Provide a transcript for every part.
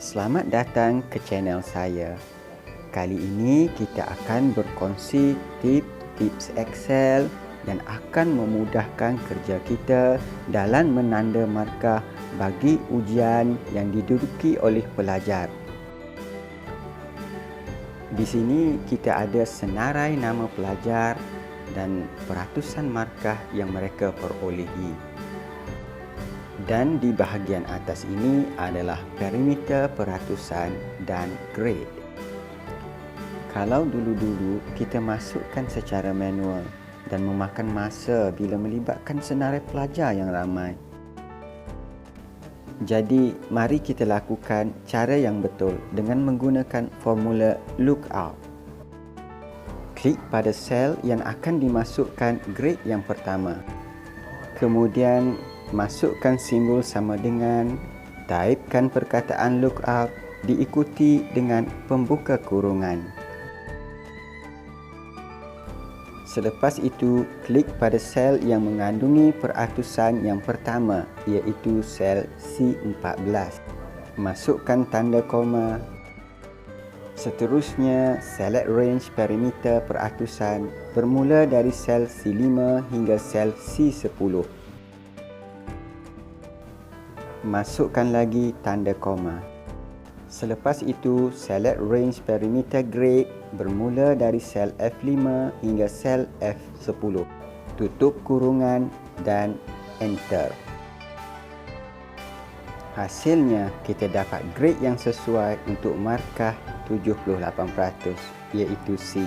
Selamat datang ke channel saya. Kali ini kita akan berkongsi tips Excel yang akan memudahkan kerja kita dalam menanda markah bagi ujian yang diduduki oleh pelajar. Di sini kita ada senarai nama pelajar dan peratusan markah yang mereka perolehi. Dan di bahagian atas ini adalah perimeter peratusan dan grade. Kalau dulu-dulu kita masukkan secara manual dan memakan masa bila melibatkan senarai pelajar yang ramai. Jadi, mari kita lakukan cara yang betul dengan menggunakan formula lookup. Klik pada sel yang akan dimasukkan grade yang pertama. Kemudian, masukkan simbol sama dengan, taipkan perkataan lookup diikuti dengan pembuka kurungan. Selepas itu, klik pada sel yang mengandungi peratusan yang pertama, iaitu sel C14. Masukkan tanda koma. Seterusnya, select range perimeter peratusan bermula dari sel C5 hingga sel C10. Masukkan lagi tanda koma. Selepas itu, select range perimeter grade bermula dari sel F5 hingga sel F10. Tutup kurungan dan enter. Hasilnya, kita dapat grade yang sesuai untuk markah 78%, iaitu C.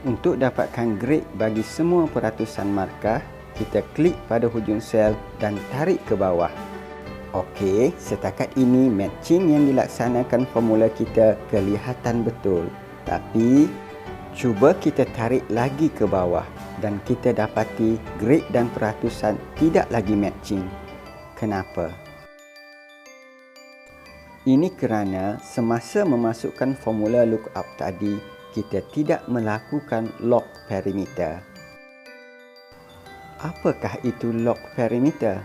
Untuk dapatkan grade bagi semua peratusan markah, kita klik pada hujung sel dan tarik ke bawah. Okey, setakat ini matching yang dilaksanakan formula kita kelihatan betul. Tapi, cuba kita tarik lagi ke bawah dan kita dapati grade dan peratusan tidak lagi matching. Kenapa? Ini kerana semasa memasukkan formula lookup tadi, kita tidak melakukan lock perimeter. Apakah itu lock perimeter?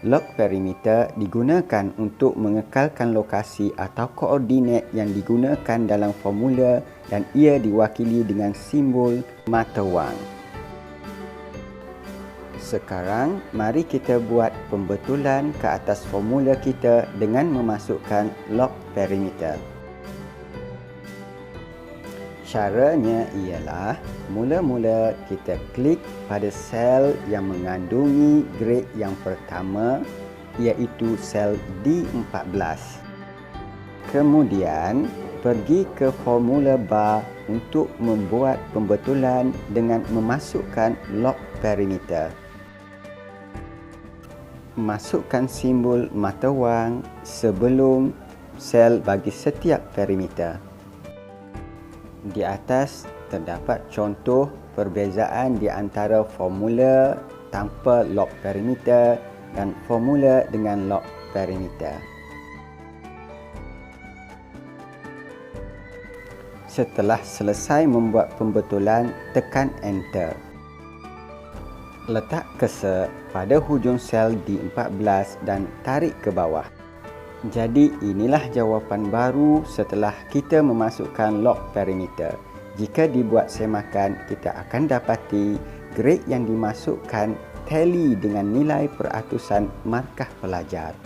Lock perimeter digunakan untuk mengekalkan lokasi atau koordinat yang digunakan dalam formula dan ia diwakili dengan simbol mata wang. Sekarang, mari kita buat pembetulan ke atas formula kita dengan memasukkan lock perimeter. Caranya ialah, mula-mula kita klik pada sel yang mengandungi grade yang pertama, iaitu sel D14. Kemudian, pergi ke formula bar untuk membuat pembetulan dengan memasukkan lock perimeter. Masukkan simbol mata wang sebelum sel bagi setiap perimeter. Di atas terdapat contoh perbezaan di antara formula tanpa lock perimeter dan formula dengan lock perimeter. Setelah selesai membuat pembetulan, tekan enter. Letak cursor pada hujung sel D14 dan tarik ke bawah. Jadi inilah jawapan baru setelah kita memasukkan lock perimeter. Jika dibuat semakan, kita akan dapati grade yang dimasukkan tally dengan nilai peratusan markah pelajar.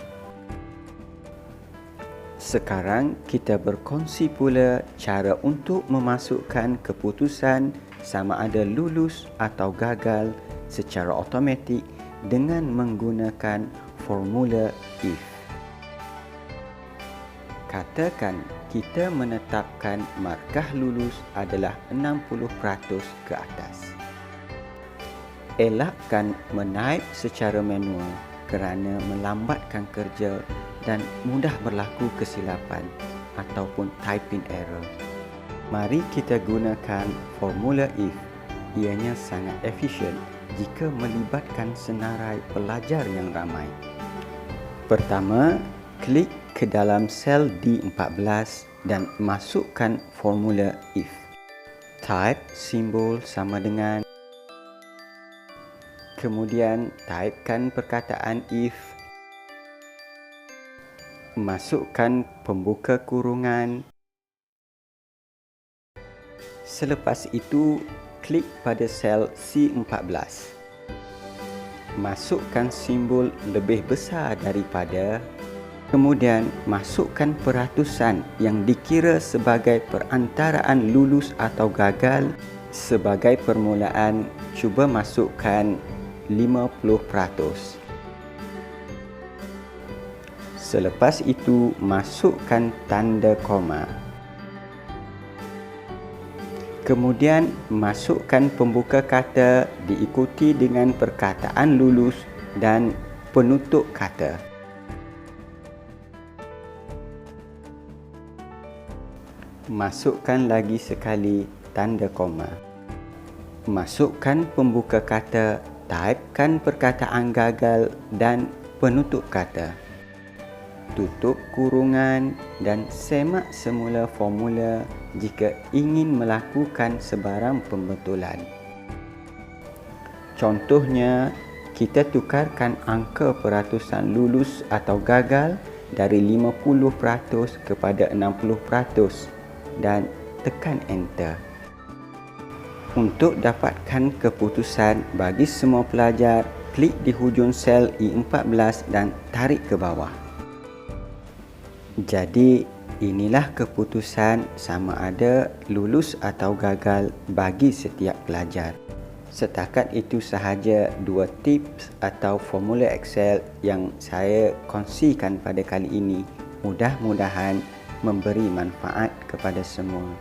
Sekarang kita berkongsi pula cara untuk memasukkan keputusan sama ada lulus atau gagal secara automatik dengan menggunakan formula if. Katakan kita menetapkan markah lulus adalah 60% ke atas. Elakkan menaip secara manual kerana melambatkan kerja dan mudah berlaku kesilapan ataupun typing error. Mari kita gunakan formula if. Ianya sangat efisien jika melibatkan senarai pelajar yang ramai. Pertama, klik ke dalam sel D14 dan masukkan formula if. Type simbol sama dengan. Kemudian, taipkan perkataan if. Masukkan pembuka kurungan. Selepas itu, klik pada sel C14. Masukkan simbol lebih besar daripada. Kemudian, masukkan peratusan yang dikira sebagai perantaraan lulus atau gagal. Sebagai permulaan, cuba masukkan 50%. Selepas itu, masukkan tanda koma. Kemudian, masukkan pembuka kata diikuti dengan perkataan lulus dan penutup kata. Masukkan lagi sekali tanda koma. Masukkan pembuka kata, taipkan perkataan gagal dan penutup kata. Tutup kurungan dan semak semula formula jika ingin melakukan sebarang pembetulan. Contohnya, kita tukarkan angka peratusan lulus atau gagal dari 50% kepada 60% dan tekan enter. Untuk dapatkan keputusan bagi semua pelajar, klik di hujung sel E14 dan tarik ke bawah. Jadi, inilah keputusan sama ada lulus atau gagal bagi setiap pelajar. Setakat itu sahaja 2 tips atau formula Excel yang saya kongsikan pada kali ini. Mudah-mudahan memberi manfaat kepada semua.